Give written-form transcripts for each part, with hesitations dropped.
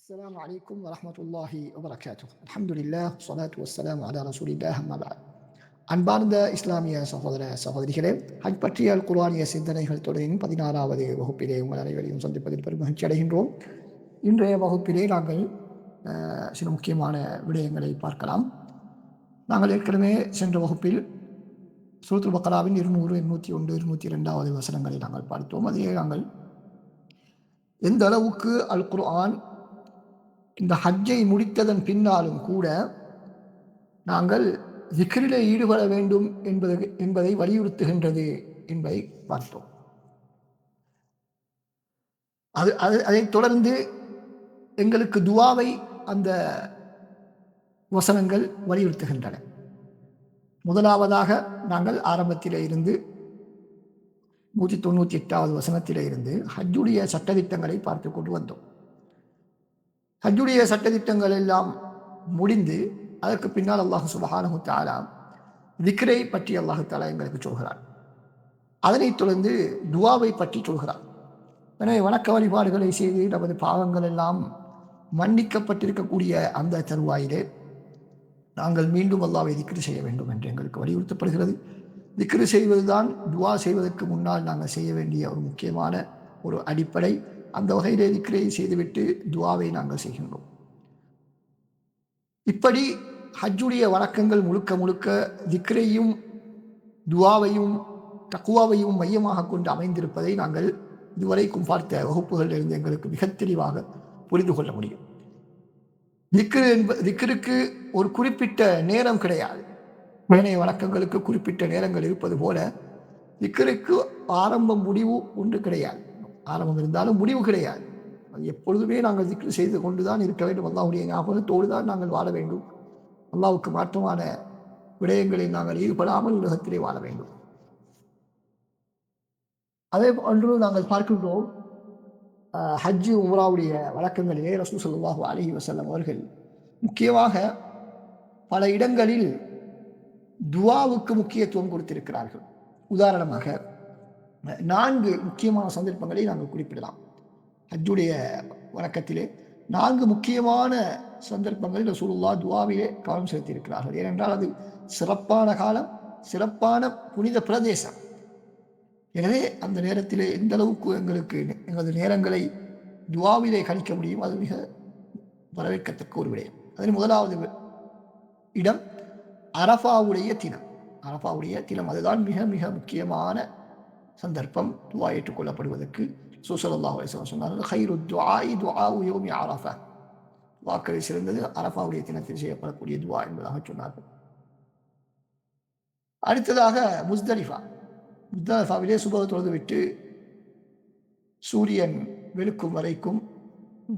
السلام عليكم ورحمة الله وبركاته. الحمد لله والصلاة والسلام على رسول الله أما بعد. அன்பார்ந்த இஸ்லாமிய சகோதர சகோதரிகளே, ஹஜ் பற்றிய குர்ஆனிய சிந்தனைகள் தொடரின் 16வது வகுப்பிலே உங்கள் அனைவரையும் சந்திப்பதில் பெரும் மகிழ்ச்சி அடைகின்றோம். இன்றைய வகுப்பிலே நாங்கள் சில முக்கியமான விடயங்களை பார்க்கலாம். நாங்கள் ஏற்கனவே சென்ற வகுப்பில் சூரத்துல் பக்ராவின் 200, 201, 202வது வசனங்களை நாங்கள் பார்த்தோம். அதிலே நாங்கள் எந்த அளவுக்கு அல் குர்ஆன் இந்த ஹஜ்ஜை முடித்ததன் பின்னாலும் கூட நாங்கள் ஜிக்ரிலே ஈடுபட வேண்டும் என்பதை வலியுறுத்துகின்றது என்பதை பார்த்தோம். அதைத் தொடர்ந்து எங்களுக்கு துஆவை அந்த வசனங்கள் வலியுறுத்துகின்றன. முதலாவதாக நாங்கள் ஆரம்பத்திலே இருந்து 198வது வசனத்திலே இருந்து ஹஜ்ஜுடைய சட்டதிட்டங்களை பார்த்து கொண்டு வந்தோம். ஹஜ்ஜுடைய சட்டதிட்டங்கள் எல்லாம் முடிந்து அதற்கு பின்னால் அல்லாஹ் சுப்ஹானஹு தஆலா திக்ரை பற்றி அல்லாஹ் தஆலா எங்களுக்கு சொல்கிறார். அதனைத் தொடர்ந்து துஆவை பற்றி சொல்கிறார். எனவே வணக்க வழிபாடுகளை செய்து நமது பாவங்கள் எல்லாம் மன்னிக்கப்பட்டிருக்கக்கூடிய அந்த தருவாயிலே நாங்கள் மீண்டும் அல்லாஹ்வை திக்ரு செய்ய வேண்டும் என்று எங்களுக்கு வலியுறுத்தப்படுகிறது. திக்ரு செய்வதுதான் துஆ செய்வதற்கு முன்னால் நாங்கள் செய்ய வேண்டிய ஒரு முக்கியமான ஒரு அடிப்படை. அந்த வகையிலே திக்ரை செய்துவிட்டு துஆவை நாங்கள் செய்கின்றோம். இப்படி ஹஜ்ஜுடைய வணக்கங்கள் முழுக்க முழுக்க திக்ரையும் துஆவையும் தக்வாவையும் மையமாக கொண்டு அமைந்திருப்பதை நாங்கள் இதுவரைக்கும் பார்த்த வகுப்புகளிலிருந்து எங்களுக்கு மிக தெளிவாக புரிந்து கொள்ள முடியும். திக்ருக்கு ஒரு குறிப்பிட்ட நேரம் கிடையாது. ஏனைய வணக்கங்களுக்கு குறிப்பிட்ட நேரங்கள் இருப்பது போல திக்ருக்கு ஆரம்பம் முடிவு ஒன்று கிடையாது. ஆரம்பம் இருந்தாலும் முடிவு கிடையாது. அது எப்பொழுதுமே நாங்கள் திக்ரு செய்து கொண்டுதான் இருக்க வேண்டும். அல்லாஹ்வுடைய ஞாபகத்தோடு தான் நாங்கள் வாழ வேண்டும். அல்லாஹ்வுக்கு மாற்றமான விடயங்களில் நாங்கள் ஈடுபடாமல் உலகத்திலே வாழ வேண்டும். அதே போன்று நாங்கள் பார்க்கின்றோம், ஹஜ்ஜு உம்ராவுடைய வழக்கங்களிலே ரசூல் ஸல்லல்லாஹு அலைஹி வஸல்லம் அவர்கள் முக்கியமாக பல இடங்களில் துஆவுக்கு முக்கியத்துவம் கொடுத்திருக்கிறார்கள். உதாரணமாக 4 முக்கியமான சந்தர்ப்பங்களை நாங்கள் குறிப்பிடலாம். ஹஜ்ஜுடைய வணக்கத்திலே 4 முக்கியமான சந்தர்ப்பங்களில் ரசூலுல்லாஹ் துஆவிலே கவனம் செலுத்தியிருக்கிறார்கள். ஏனென்றால் அது சிறப்பான காலம், சிறப்பான புனித பிரதேசம். எனவே அந்த நேரத்திலே எந்த அளவுக்கு எங்களுக்கு எங்களது நேரங்களை துஆவிலே கழிக்க முடியும், அது மிக வரவேற்கத்தக்க ஒரு விடயம். அதில் முதலாவது இடம் அரஃபாவுடைய தினம். அரஃபாவுடைய தினம் அதுதான் மிக மிக முக்கியமான சந்தர்ப்பம் துஆ ஏற்றுக்கொள்ளப்படுவதற்கு. ரசூல் ஸல்லல்லாஹு அலைஹி வஸல்லம் சொன்னார்கள், "கைரு துஆஇ துஆஉ யௌமி அரஃபா." துஆக்களில் சிறந்தது அரஃபாவுடைய தினத்தில் செய்யப்படக்கூடிய துஆ என்பதாக சொன்னார்கள். அடுத்ததாக முஸ்தலிஃபாவிலே சுபஹ் தொழுதுவிட்டு சூரியன் வெளுக்கும் வரைக்கும்,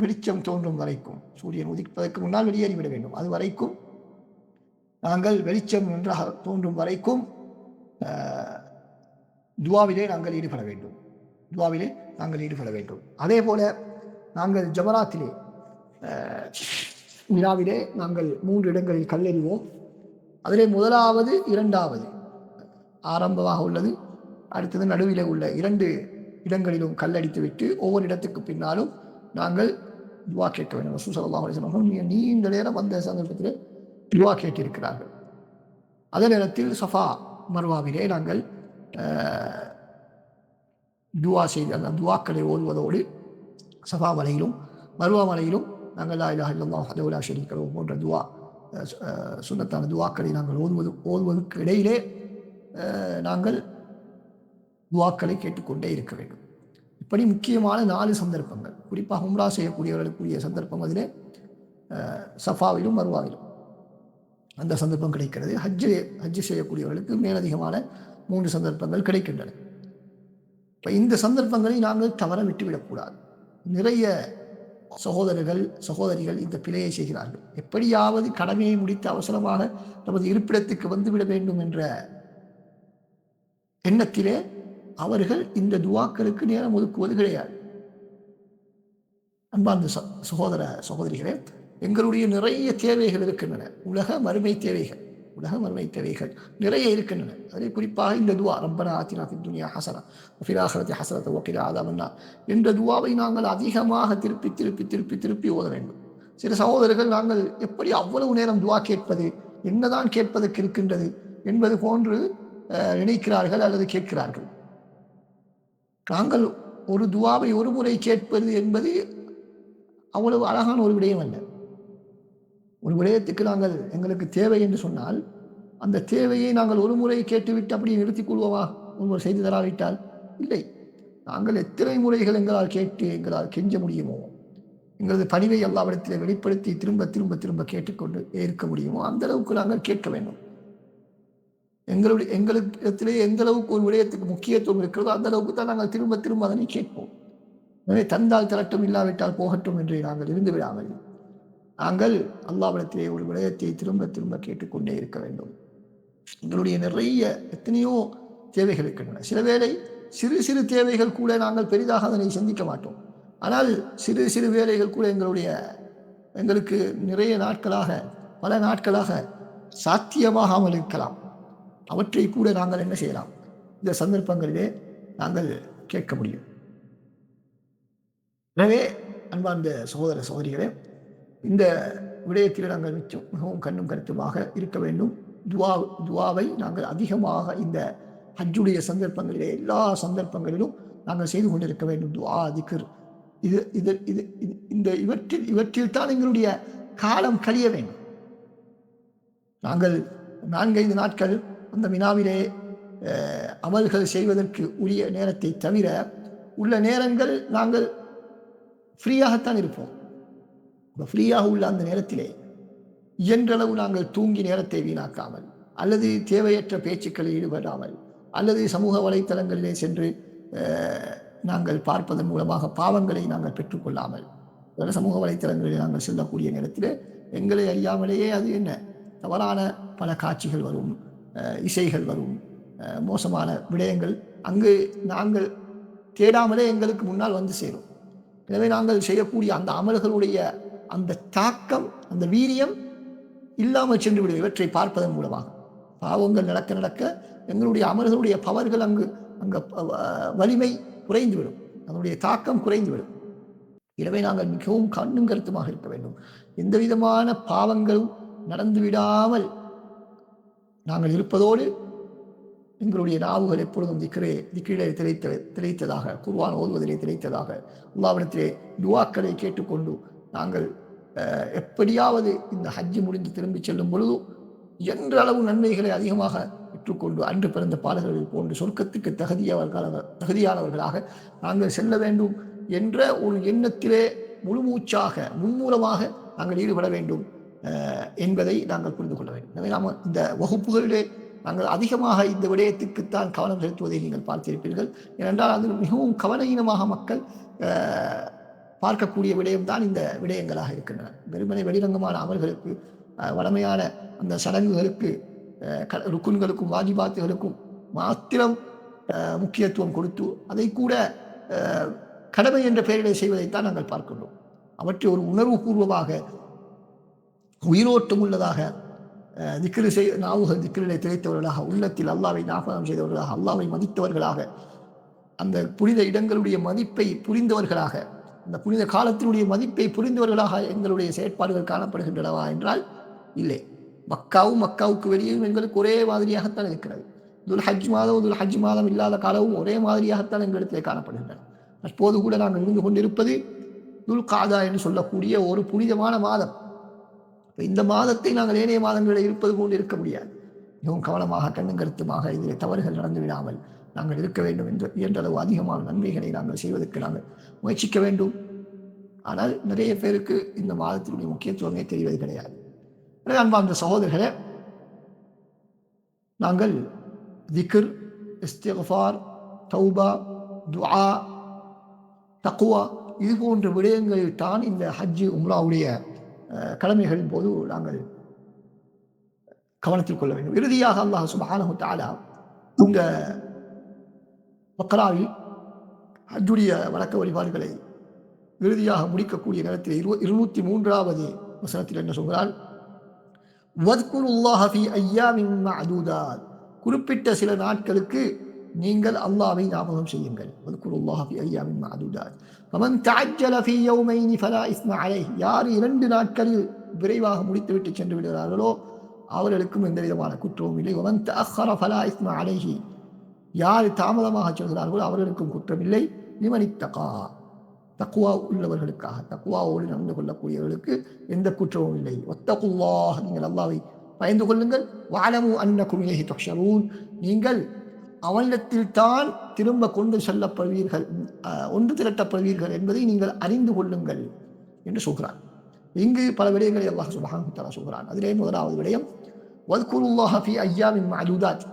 வெளிச்சம் தோன்றும் வரைக்கும், சூரியன் உதிப்பதற்கு முன்னால் வெளியேறிவிட வேண்டும். அது வரைக்கும் நாங்கள் வெளிச்சம் நன்றாக தோன்றும் வரைக்கும் துஆவிலே நாங்கள் ஈடுபட வேண்டும். அதே போல நாங்கள் ஜமராத்திலே விழாவிலே நாங்கள் 3 இடங்களில் கல்லெறிவோம். அதிலே முதலாவது, 2வது ஆரம்பமாக உள்ளது, அடுத்தது நடுவிலே உள்ள 2 இடங்களிலும் கல்லடித்து விட்டு ஒவ்வொரு இடத்துக்கு பின்னாலும் நாங்கள் துஆ கேட்க வேண்டும். ரசூல் ஸல்லல்லாஹு அலைஹி வஸல்லம் நீண்ட நேரம் அந்த சந்தர்ப்பத்திலே துஆ கேட்டிருக்கிறார்கள். அதே நேரத்தில் சஃபா மர்வாவிலே நாங்கள் துஆ செய்து அந்த துஆக்களை ஓதுவதோடு சஃபா மலையிலும் மர்வா மலையிலும் நாங்கள் லா இலாஹ இல்லல்லாஹ் வஹ்தஹு லா ஷரீக லஹு போன்ற துஆ சுன்னத்தான துஆக்களை நாங்கள் ஓதுவதற்கு இடையிலே நாங்கள் துஆக்களை கேட்டுக்கொண்டே இருக்க வேண்டும். இப்படி முக்கியமான 4 சந்தர்ப்பங்கள், குறிப்பாக உம்ரா செய்யக்கூடியவர்களுக்குரிய சந்தர்ப்பம் அதிலே சஃபாவிலும் மர்வாவிலும் அந்த சந்தர்ப்பம் கிடைக்கிறது. ஹஜ்ஜு செய்யக்கூடியவர்களுக்கு மேலதிகமான 3 சந்தர்ப்பங்கள் கிடைக்கின்றன. இப்போ இந்த சந்தர்ப்பங்களை நாங்கள் தவற விட்டுவிடக்கூடாது. நிறைய சகோதரிகள் இந்த பிழையை செய்கிறார்கள். எப்படியாவது கடமையை முடித்து அவசரமாக நமது இருப்பிடத்துக்கு வந்துவிட வேண்டும் என்ற எண்ணத்திலே அவர்கள் இந்த துஆக்களுக்கு நேரம் ஒதுக்குவது கிடையாது. அன்பார்ந்த சகோதரிகளே, எங்களுடைய நிறைய தேவைகள் இருக்கின்றன, உலக மறுமை தேவைகள். உலக மறுமை தேவைகள் நிறைய இருக்கின்றன. அதில் குறிப்பாக இந்த துவா ரப்பனா ஆத்தினா ஃபித் துன்யா ஹஸனா வஃபில் ஆখিরাতি ஹஸனத்தன் வகினா அஸாபன்னார் என்ற துவாவை நாங்கள் அதிகமாக திருப்பி திருப்பி திருப்பி திருப்பி ஓத வேண்டும். சில சகோதரர்கள் நாங்கள் எப்படி அவ்வளவு நேரம் துவா கேட்பது, என்னதான் கேட்பதற்கு இருக்கின்றது என்பது போன்று நினைக்கிறார்கள் அல்லது கேட்கிறார்கள். நாங்கள் ஒரு துவாவை ஒரு முறை கேட்பது என்பது அவ்வளவு அழகான ஒரு விடயம் அல்ல. ஒரு விடயத்துக்கு நாங்கள் எங்களுக்கு தேவை என்று சொன்னால் அந்த தேவையை நாங்கள் ஒரு முறை கேட்டுவிட்டு அப்படியே நிறுத்திக் கொள்வோமா? ஒருவர் செய்து தராவிட்டால் இல்லை. நாங்கள் எத்தனை முறைகள் எங்களால் கேட்டு எங்களால் கெஞ்ச முடியுமோ, எங்களது பணிவை அல்லாஹ்விடத்திலே வெளிப்படுத்தி திரும்ப திரும்ப திரும்ப கேட்டுக்கொண்டு இருக்க முடியுமோ அந்த அளவுக்கு நாங்கள் கேட்க வேண்டும். எங்களுக்கு எந்த அளவுக்கு ஒரு விடயத்துக்கு முக்கியத்துவம் இருக்கிறதோ அந்த அளவுக்கு தான் நாங்கள் திரும்ப திரும்ப அதனை கேட்போம். எனவே தந்தால் தரட்டும் இல்லாவிட்டால் போகட்டும் என்று நாங்கள் இருந்து விடாமல் நாங்கள் அல்லாஹ்விடத்திலே ஒரு விடயத்தை திரும்ப திரும்ப கேட்டுக்கொண்டே இருக்க வேண்டும். எங்களுடைய நிறைய எத்தனையோ தேவைகள் இருக்கின்றன. சில வேளை சிறு சிறு தேவைகள் கூட நாங்கள் பெரிதாக அதனை சிந்திக்க மாட்டோம். ஆனால் சிறு சிறு வேலைகள் கூட எங்களுக்கு நிறைய நாட்களாக பல நாட்களாக சாத்தியமாகாமல் இருக்கலாம். அவற்றை கூட நாங்கள் என்ன செய்யலாம்? இந்த சந்தர்ப்பங்களிலே நாங்கள் கேட்க முடியும். எனவே அன்பார்ந்த சகோதர சகோதரிகளே, இந்த விடயத்தில் நாங்கள் மிகவும் கண்ணும் கருத்துமாக இருக்க வேண்டும். துவாவை நாங்கள் அதிகமாக இந்த ஹஜ்ஜுடைய சந்தர்ப்பங்களிலே எல்லா சந்தர்ப்பங்களிலும் நாங்கள் செய்து கொண்டிருக்க வேண்டும். துஆ, திக்ர் இது இது இது இந்த இவற்றில் தான் எங்களுடைய காலம் கழிய வேண்டும். நாங்கள் 4-5 நாட்கள் அந்த மினாவிலே அமல்கள் செய்வதற்கு உரிய நேரத்தை தவிர உள்ள நேரங்கள் நாங்கள் ஃப்ரீயாகத்தான் இருப்போம். ஃப்ரீயாக உள்ள அந்த நேரத்திலே இயன்றளவு நாங்கள் தூங்கி நேரத்தை வீணாக்காமல், அல்லது தேவையற்ற பேச்சுக்களில் ஈடுபடாமல், அல்லது சமூக வலைத்தளங்களிலே சென்று நாங்கள் பார்ப்பதன் மூலமாக பாவங்களை நாங்கள் பெற்றுக்கொள்ளாமல், சமூக வலைத்தளங்களில் நாங்கள் செல்லக்கூடிய நேரத்தில் எங்களை அறியாமலேயே அது என்ன தவறான பல காட்சிகள் வரும், இசைகள் வரும், மோசமான விடயங்கள் அங்கு நாங்கள் தேடாமலே எங்களுக்கு முன்னால் வந்து சேரும். எனவே நாங்கள் செய்யக்கூடிய அந்த அமல்களுடைய அந்த தாக்கம், அந்த வீரியம் இல்லாமல் சென்று விடும். இவற்றை பார்ப்பதன் மூலமாக பாவங்கள் நடக்க நடக்க எங்களுடைய அமல்களுடைய பவர்கள் அங்கு வலிமை குறைந்துவிடும், அதனுடைய தாக்கம் குறைந்துவிடும். எனவே நாங்கள் மிகவும் கண்ணும் கருத்துமாக இருக்க வேண்டும். எந்த விதமான பாவங்களும் நடந்துவிடாமல் நாங்கள் இருப்பதோடு எங்களுடைய நாவுகள் எப்பொழுதும் திக்ரிலே திளைத்ததாக, குர்ஆன் ஓதுவதிலே திளைத்ததாக, அல்லாஹ்விடத்திலே துஆக்களை கேட்டுக்கொண்டு நாங்கள் எப்படியாவது இந்த ஹஜ்ஜு முடிந்து திரும்பி செல்லும் பொழுது என்ற அளவு நன்மைகளை அதிகமாக பெற்றுக்கொண்டு அன்று பிறந்த பாடல்கள் போன்று சொர்க்கத்துக்கு தகுதியானவர்களாக நாங்கள் செல்ல வேண்டும் என்ற ஒரு எண்ணத்திலே முழுமூச்சாக முன்மூலமாக நாங்கள் ஈடுபட வேண்டும் என்பதை நாங்கள் புரிந்து கொள்ள வேண்டும். எனவே நாம் இந்த வகுப்புகளிலே நாங்கள் அதிகமாக இந்த விடயத்துக்குத்தான் கவனம் செலுத்துவதை நீங்கள் பார்த்திருப்பீர்கள். ஏனென்றால் அது மிகவும் கவனஈனமாக மக்கள் பார்க்கக்கூடிய விடயம்தான் இந்த விடயங்களாக இருக்கின்றன. வெறுமனை வெளிரங்கமான அமல்களுக்கு, வளமையான அந்த சடங்குகளுக்கு, ருக்குன்களுக்கும் வாஜிபாத்துகளுக்கும் மாத்திரம் முக்கியத்துவம் கொடுத்து அதை கூட கடமை என்ற பெயரிலே செய்வதைத்தான் நாங்கள் பார்க்கின்றோம். அவற்றை ஒரு உணர்வுபூர்வமாக உயிரோட்டம் உள்ளதாக நாவுகள் திக்ரிலே திளைத்தவர்களாக, உள்ளத்தில் அல்லாவை ஞாபகம் செய்தவர்களாக, அல்லாவை மதித்தவர்களாக, அந்த புனித இடங்களுடைய மதிப்பை புரிந்தவர்களாக, அந்த புனித காலத்தினுடைய மதிப்பை புரிந்தவர்களாக எங்களுடைய செயற்பாடுகள் காணப்படுகின்றனவா என்றால் இல்லை. மக்காவுக்கு வெளியும் எங்களுக்கு ஒரே மாதிரியாகத்தான் இருக்கிறது. ஹஜ் மாதம் இல்லாத காலமும் ஒரே மாதிரியாகத்தான் எங்களிடத்திலே காணப்படுகின்றன. அப்போது கூட நாங்கள் இருந்து கொண்டிருப்பது துல்காதா என்று சொல்லக்கூடிய ஒரு புனிதமான மாதம். இந்த மாதத்தை நாங்கள் ஏனைய மாதங்களில் இருப்பது போன்று இருக்க முடியாது. மிகவும் கவனமாக கண்ணும் கருத்துமாக இதில் தவறுகள் நடந்துவிடாமல் நாங்கள் இருக்க வேண்டும் என்ற அளவு அதிகமான நன்மைகளை நாங்கள் செய்வதற்கு நாங்கள் முயற்சிக்க வேண்டும். ஆனால் நிறைய பேருக்கு இந்த மாதத்தினுடைய முக்கியத்துவமே தெரிவது கிடையாது. எனவே அன்பார்ந்த சகோதரர்களே, நாங்கள் திக்ர், இஸ்திக்ஃபார், தௌபா, துஆ, தக்வா இது போன்ற விடயங்களில் தான் இந்த ஹஜ்ஜு உம்ராவுடைய கடமைகளின் போது நாங்கள் கவனத்தில் கொள்ள வேண்டும். இறுதியாக அல்லாஹ் சுப்ஹானஹு வ தஆலா இந்த பக்ராவில் ஹஜ்ஜுடைய வழக்க வழிபாடுகளை இறுதியாக முடிக்கக்கூடிய நேரத்தில் 203வது வசனத்தில் என்ன சொல்கிறார்? வத்குருல்லாஹ ஃபீ அய்யாமின் மஅதூதாத், குறிப்பிட்ட சில நாட்களுக்கு நீங்கள் அல்லாஹ்வை ஞாபகம் செய்யுங்கள். வத்குருல்லாஹ ஃபீ அய்யாமின் மஅதூதாத். ஃபமன் தஅஜ்ஜல ஃபீ யௌமைனி ஃபலா இஸ்ம அலைஹ், யார் 2 நாட்களில் விரைவாக முடித்துவிட்டு சென்று விடுகிறார்களோ அவர்களுக்கும் எந்த விதமான குற்றமும் இல்லை. வமன் தஅக்கர ஃபலா இஸ்ம அலைஹி, யார் தாமதமாக சொல்கிறார்களோ அவர்களுக்கும் குற்றமில்லை. லிமனித்தகா, தக்குவா உள்ளவர்களுக்காக, தக்குவாவோடு நடந்து கொள்ளக்கூடியவர்களுக்கு எந்த குற்றமும் இல்லை. வத்தகுல்லாஹ், நீங்கள் அல்லாஹ்வை பயந்து கொள்ளுங்கள். வஅலமு அன்னகும் இலைஹி துஹ்ஷரூன், நீங்கள் அவனிடத்தில் தான் திரும்ப கொண்டு செல்லப்படுவீர்கள், ஒன்று திரட்டப்படுவீர்கள் என்பதை நீங்கள் அறிந்து கொள்ளுங்கள் என்று சொல்கிறான். இங்கு பல விடயங்களை அல்லாஹ் சுப்ஹானஹு வ தஆலா சொல்கிறான். அதிலே முதலாவது விடயம் வத்குருல்லாஹ ஃபீ அய்யாமின் மஅதூதாத்,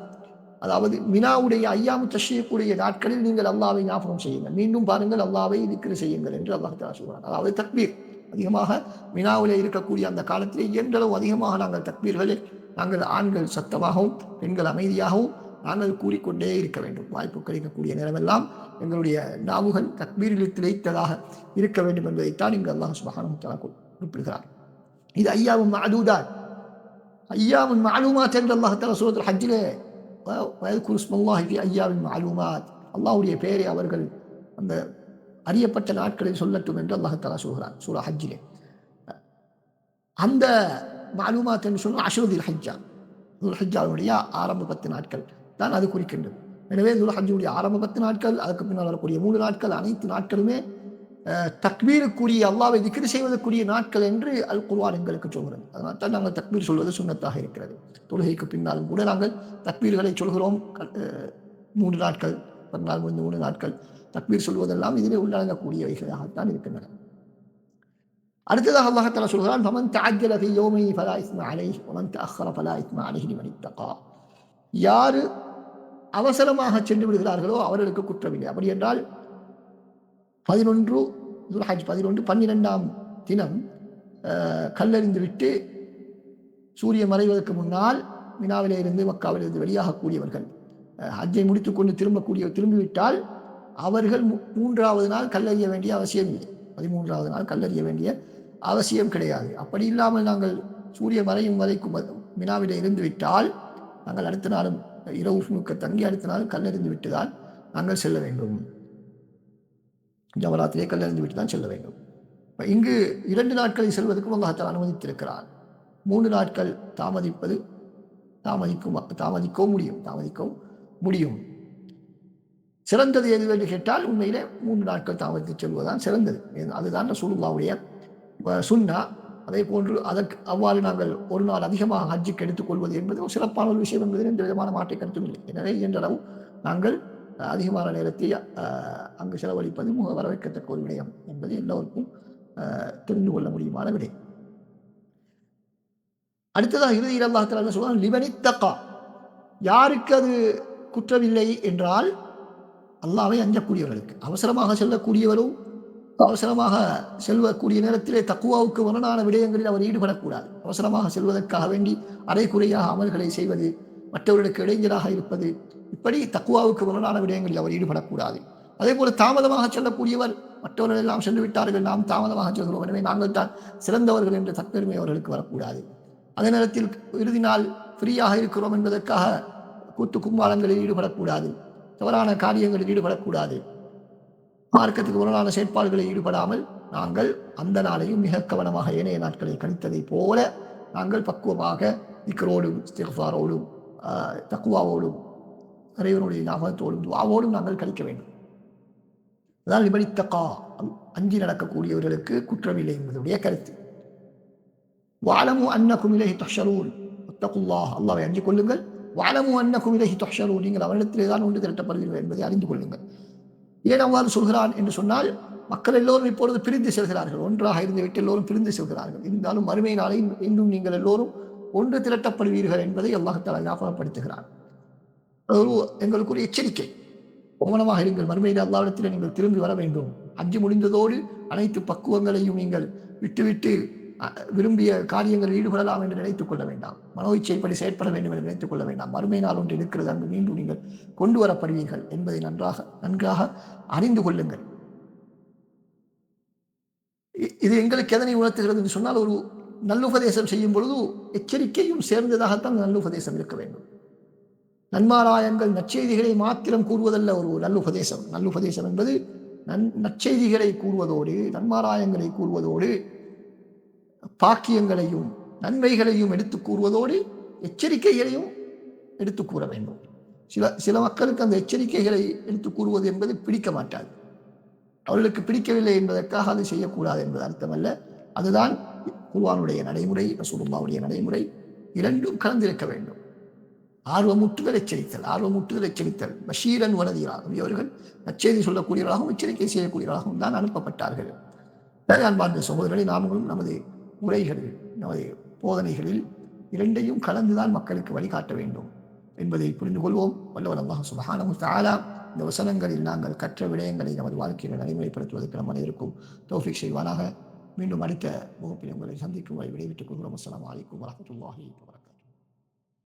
அதாவது மினாவுடைய ஐயாமு தஷ்ரீக்குடைய நாட்களில் நீங்கள் அல்லாஹ்வை ஞாபகம் செய்யுங்கள். மீண்டும் பாருங்கள், அல்லாஹ்வை திக்ர் செய்யுங்கள் என்று அல்லாஹ் தஆலா சொல்கிறான். அதாவது தக்பீர் அதிகமாக மினாவிலே இருக்கக்கூடிய அந்த காலத்திலே இயன்றளவு அதிகமாக நாங்கள் தக்பீர்களை நாங்கள் ஆண்கள் சத்தமாகவும் பெண்கள் அமைதியாகவும் நாங்கள் கூறிக்கொண்டே இருக்க வேண்டும். வாய்ப்பு கிடைக்கக்கூடிய நேரமெல்லாம் எங்களுடைய நாவுகள் தக்பீரில் திளைத்ததாக இருக்க வேண்டும் என்பதைத்தான் இங்கு அல்லாஹ் சுப்ஹானஹு வ தஆலா குறிப்பிடுகிறார். இது ஐயாமுன் மஅதூதாத், ஐயாமுன் மஅலூமாத் என்று அல்லாஹ் தஆலா சூரத்துல் ஹஜ்ஜிலே வயத்குரு இஸ்மல்லாஹி ஃபீ அய்யாமின் மஅலூமாத், அல்லாஹ்வுடைய பெயரை அவர்கள் அந்த அறியப்பட்ட நாட்களில் சொல்லட்டும் என்று அல்லாஹ் தஆலா சொல்கிறார் சூரா ஹஜ்ஜிலே. அந்த மஅலூமாத் என்று சொன்னால் அஷ்ருல் ஹஜ்ஜா, துல்ஹஜ்ஜாவுடைய ஆரம்ப 10 நாட்கள் தான் அது குறிக்கின்றது. எனவே துல்ஹஜ்ஜுடைய ஆரம்ப 10 நாட்கள், அதுக்கு பின்னால் வரக்கூடிய 3 நாட்கள், அனைத்து நாட்களுமே தக்பீருக்குரிய, அல்லாஹ்வை திக்ர் செய்வதற்குரிய நாட்கள் என்று அல் குர்ஆன் எங்களுக்கு சொல்கிறது. அதனால் தான் நாங்கள் தக்பீர் சொல்வது சுன்னத்தாக இருக்கிறது. தொழுகைக்கு பின்னாலும் கூட நாங்கள் தக்பீர்களை சொல்கிறோம். 3 நாட்கள், 14 முடிந்து 3 நாட்கள் தக்பீர் சொல்வதெல்லாம் இதிலே உள்ளடங்கக்கூடியவைகளாகத்தான் இருக்கின்றன. அடுத்ததாக அல்லாஹ் தஆலா சொல்கிறான், ஃபமன் தஅஜ்ஜல ஃபீ யௌமைனி ஃபலா இஸ்ம அலைஹி வமன் தஅக்கர ஃபலா இஸ்ம அலைஹி லிமன் இத்தகா, யார் அவசரமாக சென்று விடுகிறார்களோ அவர்களுக்கு குற்றமில்லை. அப்படி என்றால் 11 துல்ஹஜ் 11 12ஆம் தினம் கல்லெறிந்து விட்டு சூரியன் மறைவதற்கு முன்னால் மினாவிலே இருந்து மக்காவிலிருந்து வெளியாகக்கூடியவர்கள் ஹஜ்ஜை முடித்துக்கொண்டு திரும்பிவிட்டால் அவர்கள் 3வது நாள் கல்லறிய வேண்டிய அவசியம் இல்லை. 13வது நாள் கல்லறிய வேண்டிய அவசியம் கிடையாது. அப்படி இல்லாமல் நாங்கள் சூரியன் மறையும் வரைக்கும் மினாவிலே இருந்து விட்டால் நாங்கள் அடுத்த நாளும் இரவு முழுக்க தங்கி அடுத்த நாள் கல்லறிந்து விட்டுதான் நாங்கள் செல்ல வேண்டும். ஜமராத்திலே கல்லறிந்து விட்டு தான் செல்ல வேண்டும். இங்கு 2 நாட்களை செல்வதற்கும் அல்லாஹ் தஆலா அனுமதித்திருக்கிறார். 3 நாட்கள் தாமதிக்கவும் முடியும். சிறந்தது எது என்று கேட்டால் உண்மையிலே 3 நாட்கள் தாமதித்து செல்வதுதான் சிறந்தது. அதுதான் ரசூலுல்லாஹ்வுடைய சுன்னா. அதே போன்று அதற்கு அவ்வாறு நாங்கள் ஒரு நாள் அதிகமாக ஹஜ்ஜுக்கு எடுத்துக்கொள்வது என்பது ஒரு சிறப்பான ஒரு விஷயம் என்பதில் எந்த விதமான மாற்றை கருத்தும் இல்லை. எனவே இயன்றளவு நாங்கள் அதிகமான நேரத்தை அங்கு செலவழிப்பது வரவேற்கத்தக்க ஒரு விடயம் என்பது எல்லோருக்கும் தெரிந்து கொள்ள முடியுமான விடயம். அடுத்ததாக இறுதியில் அல்லாஹ் தஆலா என்ன சொல்றான், லிமனித்தகா, யாருக்கு அது குற்றமில்லை என்றால் அல்லாஹ்வை அஞ்சக்கூடியவர்களுக்கு. அவசரமாக செல்லக்கூடியவரும் அவசரமாக செல்வக்கூடிய நேரத்திலே தக்குவாவுக்கு முரணான விடயங்களில் அவர் ஈடுபடக்கூடாது. அவசரமாக செல்வதற்காக வேண்டி அரைகுறையாக அமல்களை செய்வது, மற்றவர்களுக்கு இடைஞ்சலாக இருப்பது, இப்படி தக்குவாவுக்கு முரணான விடயங்களில் அவர் ஈடுபடக்கூடாது. அதே போல தாமதமாக செல்லக்கூடியவர், மற்றவர்கள் எல்லாம் சென்று விட்டார்கள், நாம் தாமதமாக செல்கிறோம், எனவே நாங்கள் தான் சிறந்தவர்கள் என்ற தற்பெருமை அவர்களுக்கு வரக்கூடாது. அதே நேரத்தில் இறுதி நாள் ஃப்ரீயாக இருக்கிறோம் என்பதற்காக கூத்து கும்பாலங்களில் ஈடுபடக்கூடாது, தவறான காரியங்களில் ஈடுபடக்கூடாது, மார்க்கத்துக்கு முரணான செயற்பாடுகளில் ஈடுபடாமல் நாங்கள் அந்த நாளையும் மிக கவனமாக ஏனைய நாட்களை கணித்ததை போல நாங்கள் பக்குவமாக திக்ரோடும் இஸ்திக்ஃபாரோடும் தக்குவாவோடும் இறைவனுடைய ஞாபகத்தோடும் துஆவோடும் நாங்கள் கழிக்க வேண்டும். அதான் லிமனித்தகா, அஞ்சி நடக்கக்கூடியவர்களுக்கு குற்றமில்லை என்பதுடைய கருத்து. வஅலமு அன்னகும் இலைஹி துஹ்ஷரூன், வத்தகுல்லாஹ், அல்லாஹ்வை அஞ்சிக் கொள்ளுங்கள். வஅலமு அன்னகும் இலைஹி துஹ்ஷரூன், நீங்கள் அவனிடத்திலே தான் ஒன்று திரட்டப்படுவீர்கள் என்பதை அறிந்து கொள்ளுங்கள். ஏன் அவ்வாறு சொல்கிறான் என்று சொன்னால், மக்கள் எல்லோரும் இப்பொழுது பிரிந்து செல்கிறார்கள். ஒன்றாக இருந்துவிட்டு எல்லோரும் பிரிந்து செல்கிறார்கள். இருந்தாலும் மறுமை நாளை இன்னும் நீங்கள் எல்லோரும் ஒன்று திரட்டப்படுவீர்கள் என்பதை அல்லாஹ் தஆலா ஞாபகப்படுத்துகிறான். அது எங்களுக்கு ஒரு எச்சரிக்கை. கவனமாக இருங்கள், மறுமையில் அல்லாஹ்விடத்தில் நீங்கள் திரும்பி வர வேண்டும். ஹஜ் முடிந்ததோடு அனைத்து பக்குவங்களையும் நீங்கள் விட்டுவிட்டு விரும்பிய காரியங்களில் ஈடுபடலாம் என்று நினைத்துக் கொள்ள வேண்டாம். மனோ இச்சைப்படி செயற்பட வேண்டும் என்று நினைத்துக் கொள்ள வேண்டாம். மறுமை நாள் ஒன்று இருக்கிறது, அங்கு மீண்டும் நீங்கள் கொண்டு வரப்படுவீர்கள் என்பதை நன்றாக அறிந்து கொள்ளுங்கள். இது எங்களுக்கு எதனை உணர்த்துகிறது என்று சொன்னால், ஒரு நல்லுபதேசம் செய்யும் பொழுது எச்சரிக்கையும் சேர்ந்ததாகத்தான் நல்லுபதேசம் இருக்க வேண்டும். நன்மாராயங்கள் நற்செய்திகளை மாத்திரம் கூறுவதல்ல ஒரு நல்லுபதேசம். நல்லுபதேசம் என்பது நற்செய்திகளை கூறுவதோடு, நன்மாராயங்களை கூறுவதோடு, பாக்கியங்களையும் நன்மைகளையும் எடுத்து கூறுவதோடு எச்சரிக்கைகளையும் எடுத்து கூற வேண்டும். சில மக்களுக்கு அந்த எச்சரிக்கைகளை எடுத்து கூறுவது என்பது பிடிக்க மாட்டாது. அவர்களுக்கு பிடிக்கவில்லை என்பதற்காக அது செய்யக்கூடாது என்பது அர்த்தமல்ல. அதுதான் குர்ஆனுடைய நடைமுறை, ரசூலுல்லாஹ்வுடைய நடைமுறை. இரண்டும் கலந்திருக்க வேண்டும். ஆர்வமூட்டுதல் எச்சரித்தல். பஷீரன் வனதீரா, அவர்கள் நற்செய்தி சொல்லக்கூடியவர்களாகவும் எச்சரிக்கை செய்யக்கூடியவர்களாகவும் தான் அனுப்பப்பட்டார்கள். அன்பார்ந்த சகோதரர்களை, நாமளும் நமது உரைகளில், நமது போதனைகளில் இரண்டையும் கலந்துதான் மக்களுக்கு வழிகாட்ட வேண்டும் என்பதை புரிந்து கொள்வோம். வல்லவன் அல்லாஹ் சுப்ஹானஹு வ தஆலா இந்த வசனங்களில் நாங்கள் கற்ற விடயங்களை நமது வாழ்க்கையில் நடைமுறைப்படுத்துவதற்கு நம் அனைவருக்கும் தௌஃபீக் செய்வானாக. மீண்டும் அடுத்த வகுப்பில் உங்களை சந்திக்கும் வரை விடைபெற்றுக் கொள்கிறோம். அஸ்ஸலாமு அலைக்கும் வரஹ்மத்துல்லாஹி வபரகாத்துஹு.